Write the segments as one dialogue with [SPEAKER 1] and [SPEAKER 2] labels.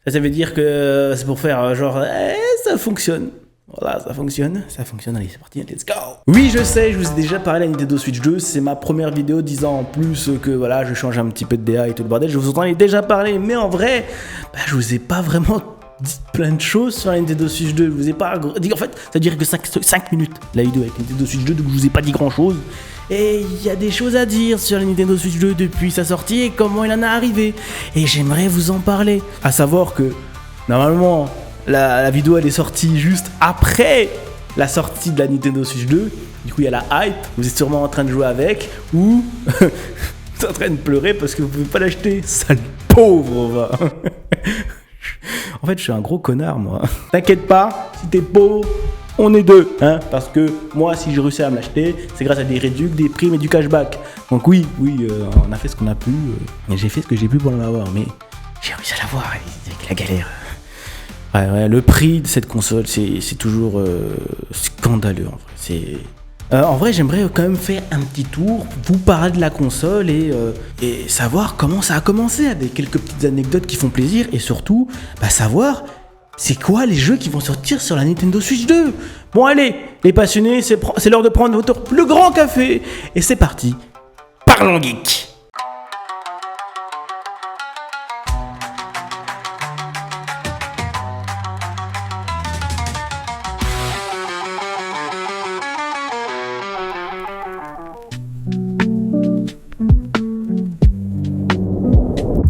[SPEAKER 1] Ça veut dire que c'est pour faire genre, ça fonctionne. Voilà, ça fonctionne, allez c'est parti, let's go. Oui je sais, je vous ai déjà parlé de la Nintendo Switch 2, c'est ma première vidéo disant en plus que voilà, je change un petit peu de DA et tout le bordel, je vous en ai déjà parlé, mais en vrai, je vous ai pas vraiment dit plein de choses sur la Nintendo Switch 2, je vous ai pas dit, en fait, ça dirait que 5 minutes la vidéo avec la Nintendo Switch 2, donc je vous ai pas dit grand chose. Et il y a des choses à dire sur la Nintendo Switch 2 depuis sa sortie et comment il en est arrivé. Et j'aimerais vous en parler. À savoir que, normalement, la vidéo elle est sortie juste après la sortie de la Nintendo Switch 2. Du coup il y a la hype, vous êtes sûrement en train de jouer avec ou vous êtes en train de pleurer parce que vous pouvez pas l'acheter. Sale pauvre va. En fait je suis un gros connard moi. T'inquiète pas, si t'es pauvre, on est deux, hein, parce que moi si j'ai réussi à me l'acheter, c'est grâce à des réductions, des primes et du cashback. Donc oui, on a fait ce qu'on a pu, et j'ai fait ce que j'ai pu pour l'avoir, mais j'ai réussi à l'avoir avec la galère. Ouais, le prix de cette console, c'est toujours scandaleux en vrai. En vrai, j'aimerais quand même faire un petit tour, vous parler de la console et savoir comment ça a commencé, avec quelques petites anecdotes qui font plaisir et surtout savoir c'est quoi les jeux qui vont sortir sur la Nintendo Switch 2. Bon allez, les passionnés, c'est l'heure de prendre votre plus grand café et c'est parti. Parlons geek.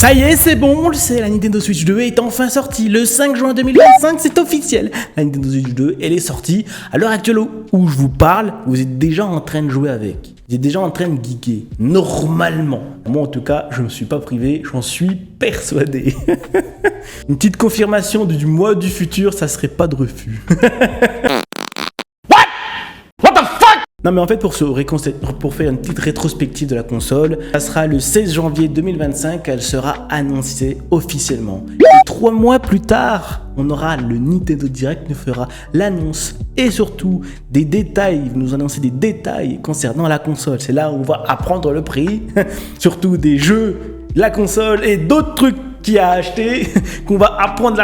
[SPEAKER 1] Ça y est, c'est bon, on le sait, la Nintendo Switch 2 est enfin sortie. Le 5 juin 2025, c'est officiel. La Nintendo Switch 2, elle est sortie. À l'heure actuelle où je vous parle, vous êtes déjà en train de jouer avec. Vous êtes déjà en train de geeker. Normalement. Moi, en tout cas, je ne me suis pas privé, j'en suis persuadé. Une petite confirmation du mois du futur, ça serait pas de refus. Non mais en fait pour faire une petite rétrospective de la console, ça sera le 16 janvier 2025 qu'elle sera annoncée officiellement. Et 3 mois plus tard, on aura le Nintendo Direct qui nous fera l'annonce et surtout des détails, il va nous annoncer des détails concernant la console. C'est là où on va apprendre le prix, surtout des jeux, la console et d'autres trucs qu'il y a à acheter, qu'on va apprendre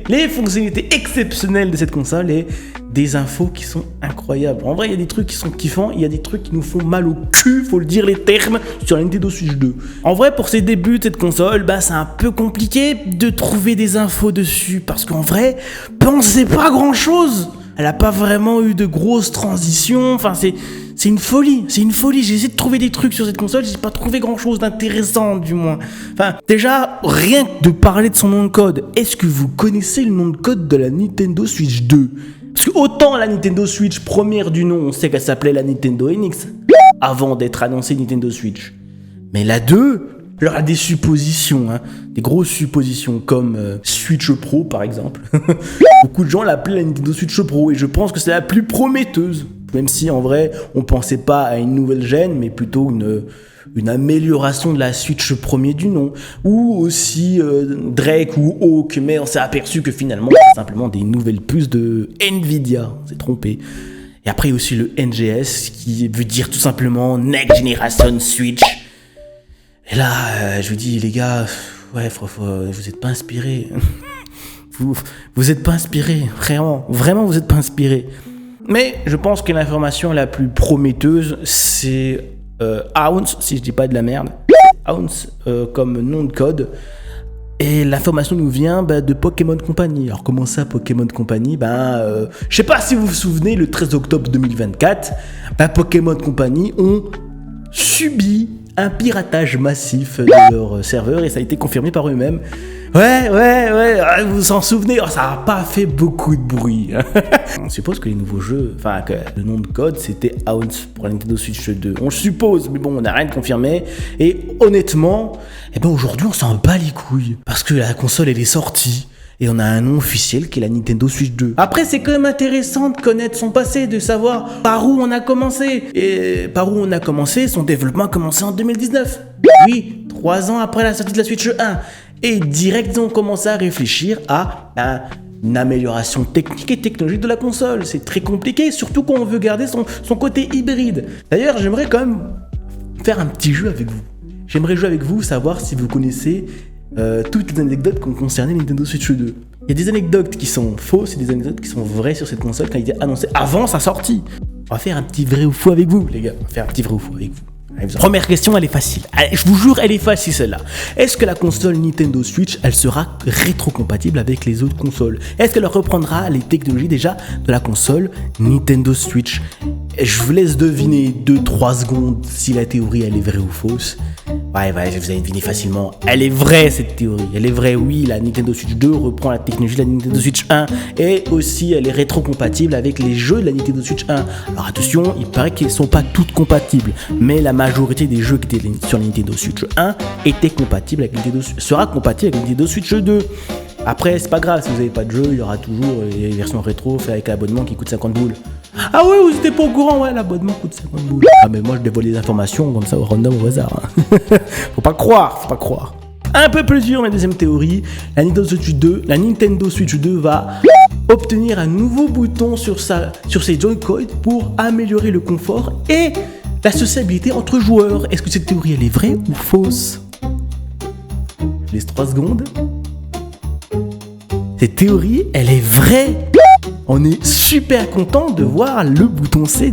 [SPEAKER 1] les fonctionnalités exceptionnelles de cette console et des infos qui sont incroyables. En vrai, il y a des trucs qui sont kiffants, il y a des trucs qui nous font mal au cul, faut le dire les termes, sur la Nintendo Switch 2. En vrai, pour ces débuts de cette console, c'est un peu compliqué de trouver des infos dessus, parce qu'en vrai, on sait pas grand chose. Elle a pas vraiment eu de grosses transitions, enfin c'est une folie, j'ai essayé de trouver des trucs sur cette console, j'ai pas trouvé grand chose d'intéressant du moins. Enfin, déjà, rien que de parler de son nom de code, est-ce que vous connaissez le nom de code de la Nintendo Switch 2 ? Parce que autant la Nintendo Switch première du nom, on sait qu'elle s'appelait la Nintendo NX, avant d'être annoncée Nintendo Switch. Mais la 2, alors elle a des suppositions, des grosses suppositions comme Switch Pro par exemple. Beaucoup de gens l'appelaient la Nintendo Switch Pro et je pense que c'est la plus prometteuse. Même si en vrai, on pensait pas à une nouvelle gène, mais plutôt une amélioration de la Switch premier du nom. Ou aussi Drake ou Hawk, mais on s'est aperçu que finalement, c'est simplement des nouvelles puces de Nvidia. On s'est trompé. Et après, il y a aussi le NGS, qui veut dire tout simplement Next Generation Switch. Et là, je vous dis, les gars, ouais, vous êtes pas inspirés. vous êtes pas inspirés, vraiment, vous êtes pas inspirés. Mais je pense que l'information la plus prometteuse, c'est Ounce, si je dis pas de la merde. Ounce comme nom de code. Et l'information nous vient de Pokémon Company. Alors comment ça, Pokémon Company ? Je sais pas si vous vous souvenez, le 13 octobre 2024, Pokémon Company ont subi un piratage massif de leur serveur et ça a été confirmé par eux-mêmes. Ouais, vous vous en souvenez, ça n'a pas fait beaucoup de bruit. On suppose que les nouveaux jeux, que le nom de code c'était Ounce pour la Nintendo Switch 2. On le suppose, mais bon, on n'a rien de confirmé. Et honnêtement, aujourd'hui on s'en bat les couilles. Parce que la console elle est sortie. Et on a un nom officiel qui est la Nintendo Switch 2. Après, c'est quand même intéressant de connaître son passé, de savoir par où on a commencé. Et par où on a commencé, son développement a commencé en 2019. Oui, 3 ans après la sortie de la Switch 1. Et direct, ils ont commencé à réfléchir à une amélioration technique et technologique de la console. C'est très compliqué, surtout quand on veut garder son côté hybride. D'ailleurs, j'aimerais quand même faire un petit jeu avec vous. J'aimerais jouer avec vous, savoir si vous connaissez toutes les anecdotes qui ont concerné Nintendo Switch 2. Il y a des anecdotes qui sont fausses et des anecdotes qui sont vraies sur cette console quand il était annoncé avant sa sortie. On va faire un petit vrai ou faux avec vous, les gars. On va faire un petit vrai ou faux avec vous. Première question, elle est facile. Allez, je vous jure, elle est facile celle-là. Est-ce que la console Nintendo Switch, elle sera rétrocompatible avec les autres consoles? Est-ce qu'elle reprendra les technologies déjà de la console Nintendo Switch? Je vous laisse deviner 2-3 secondes si la théorie elle est vraie ou fausse. Ouais, vous allez deviner facilement. Elle est vraie cette théorie. Elle est vraie, oui. La Nintendo Switch 2 reprend la technologie de la Nintendo Switch 1 et aussi elle est rétrocompatible avec les jeux de la Nintendo Switch 1. Alors attention, il paraît qu'elles ne sont pas toutes compatibles, mais la majorité des jeux qui étaient sur la Nintendo Switch 1 étaient compatibles avec sera compatible avec la Nintendo Switch 2. Après, c'est pas grave, si vous n'avez pas de jeu, il y aura toujours les versions rétro faites avec l'abonnement qui coûte 50 boules. Ah ouais, vous n'étiez pas au courant, ouais, l'abonnement coûte 50 boules. Ah mais moi je dévoile les informations comme ça au random au hasard. Faut pas croire. Un peu plus dur, ma deuxième théorie, la Nintendo Switch 2 va obtenir un nouveau bouton sur ses Joy-Con pour améliorer le confort et la sociabilité entre joueurs. Est-ce que cette théorie elle est vraie ou fausse? Je laisse 3 secondes. Cette théorie, elle est vraie. On est super content de voir le bouton C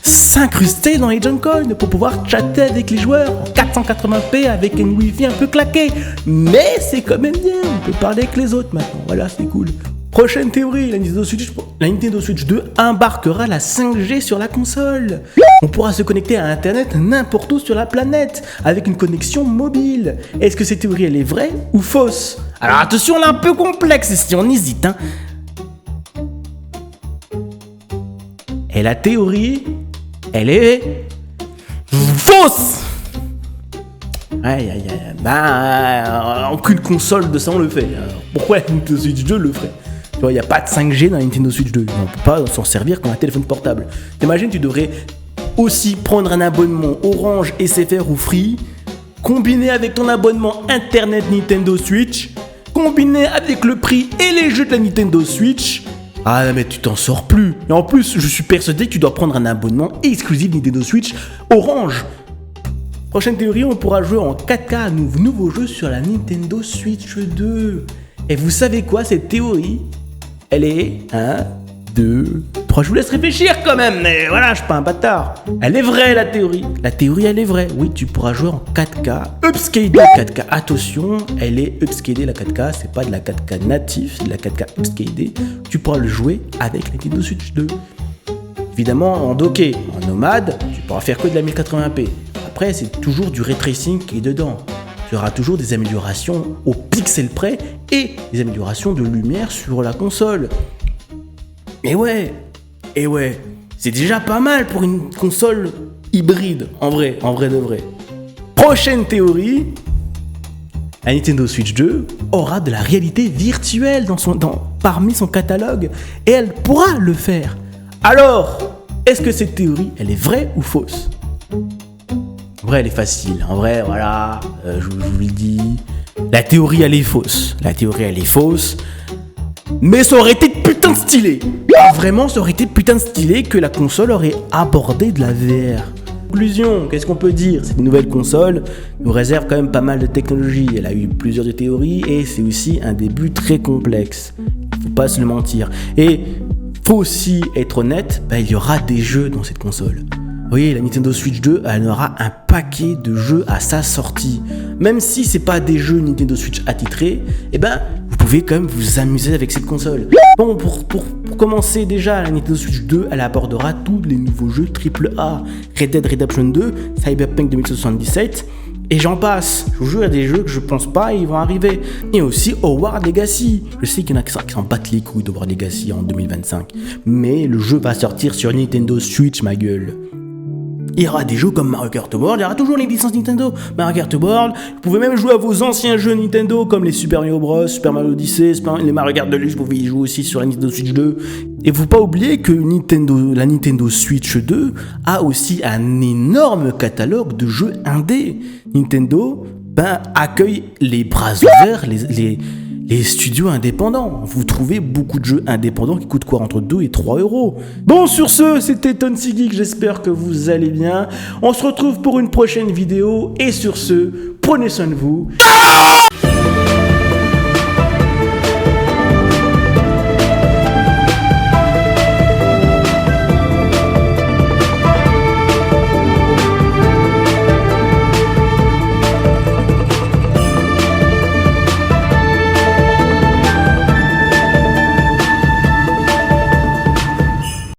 [SPEAKER 1] s'incruster dans les Joy-Con pour pouvoir chatter avec les joueurs en 480p avec une Wi-Fi un peu claquée. Mais c'est quand même bien, on peut parler avec les autres maintenant. Voilà, c'est cool. Prochaine théorie, la Nintendo Switch 2 embarquera la 5G sur la console. On pourra se connecter à Internet n'importe où sur la planète avec une connexion mobile. Est-ce que cette théorie elle est vraie ou fausse? Alors attention, elle est un peu complexe si on hésite. Et la théorie, elle est fausse. Aïe. Aucune console de ça on le fait. Alors, pourquoi la Nintendo Switch 2 le ferait? Tu vois, il n'y a pas de 5G dans la Nintendo Switch 2. On ne peut pas s'en servir comme un téléphone portable. T'imagines, tu devrais aussi prendre un abonnement Orange, SFR ou Free, combiné avec ton abonnement Internet Nintendo Switch, combiné avec le prix et les jeux de la Nintendo Switch. Ah mais tu t'en sors plus. Et en plus, je suis persuadé que tu dois prendre un abonnement exclusif Nintendo Switch Orange. Prochaine théorie, on pourra jouer en 4K à nouveaux jeux sur la Nintendo Switch 2. Et vous savez quoi, cette théorie, elle est 1, 2, 3. Je vous laisse réfléchir quand même, mais voilà, je suis pas un bâtard. Elle est vraie, la théorie. La théorie, elle est vraie. Oui, tu pourras jouer en 4K, upscaled 4K. Attention, elle est upscaled, la 4K. C'est pas de la 4K natif, c'est de la 4K upscaled. Tu pourras le jouer avec la Nintendo Switch 2. Évidemment, en docké, en nomade, tu pourras faire que de la 1080p. Après, c'est toujours du ray tracing qui est dedans. Tu auras toujours des améliorations au pixel près et des améliorations de lumière sur la console. Et ouais, c'est déjà pas mal pour une console hybride, en vrai de vrai. Prochaine théorie, la Nintendo Switch 2 aura de la réalité virtuelle parmi son catalogue et elle pourra le faire. Alors, est-ce que cette théorie, elle est vraie ou fausse? En vrai, elle est facile. En vrai, voilà, je vous le dis. La théorie, elle est fausse. Mais ça aurait été putain de stylé. Vraiment, ça aurait été putain de stylé que la console aurait abordé de la VR. Conclusion, qu'est-ce qu'on peut dire? Cette nouvelle console nous réserve quand même pas mal de technologies. Elle a eu plusieurs de théories et c'est aussi un début très complexe. Faut pas se le mentir. Et faut aussi être honnête, il y aura des jeux dans cette console. Vous voyez, la Nintendo Switch 2, elle aura un paquet de jeux à sa sortie. Même si c'est pas des jeux Nintendo Switch attitrés, vous pouvez quand même vous amuser avec cette console. Bon, pour commencer déjà, la Nintendo Switch 2, elle abordera tous les nouveaux jeux AAA. Red Dead Redemption 2, Cyberpunk 2077, et j'en passe. Je vous jure, il y a des jeux que je pense pas, ils vont arriver. Et aussi Hogwarts Legacy. Je sais qu'il y en a qui s'en battent les couilles d'Hogwarts Legacy en 2025. Mais le jeu va sortir sur Nintendo Switch, ma gueule. Il y aura des jeux comme Mario Kart World, il y aura toujours les licences Nintendo. Mario Kart World, vous pouvez même jouer à vos anciens jeux Nintendo comme les Super Mario Bros, Super Mario Odyssey, les Mario Kart Deluxe, vous pouvez y jouer aussi sur la Nintendo Switch 2. Et faut pas oublier que la Nintendo Switch 2 a aussi un énorme catalogue de jeux indés. Nintendo accueille les bras ouverts les studios indépendants. Vous trouvez beaucoup de jeux indépendants qui coûtent quoi, entre 2 et 3 euros. Bon, sur ce, c'était Tonsi Geek, j'espère que vous allez bien. On se retrouve pour une prochaine vidéo et sur ce, prenez soin de vous.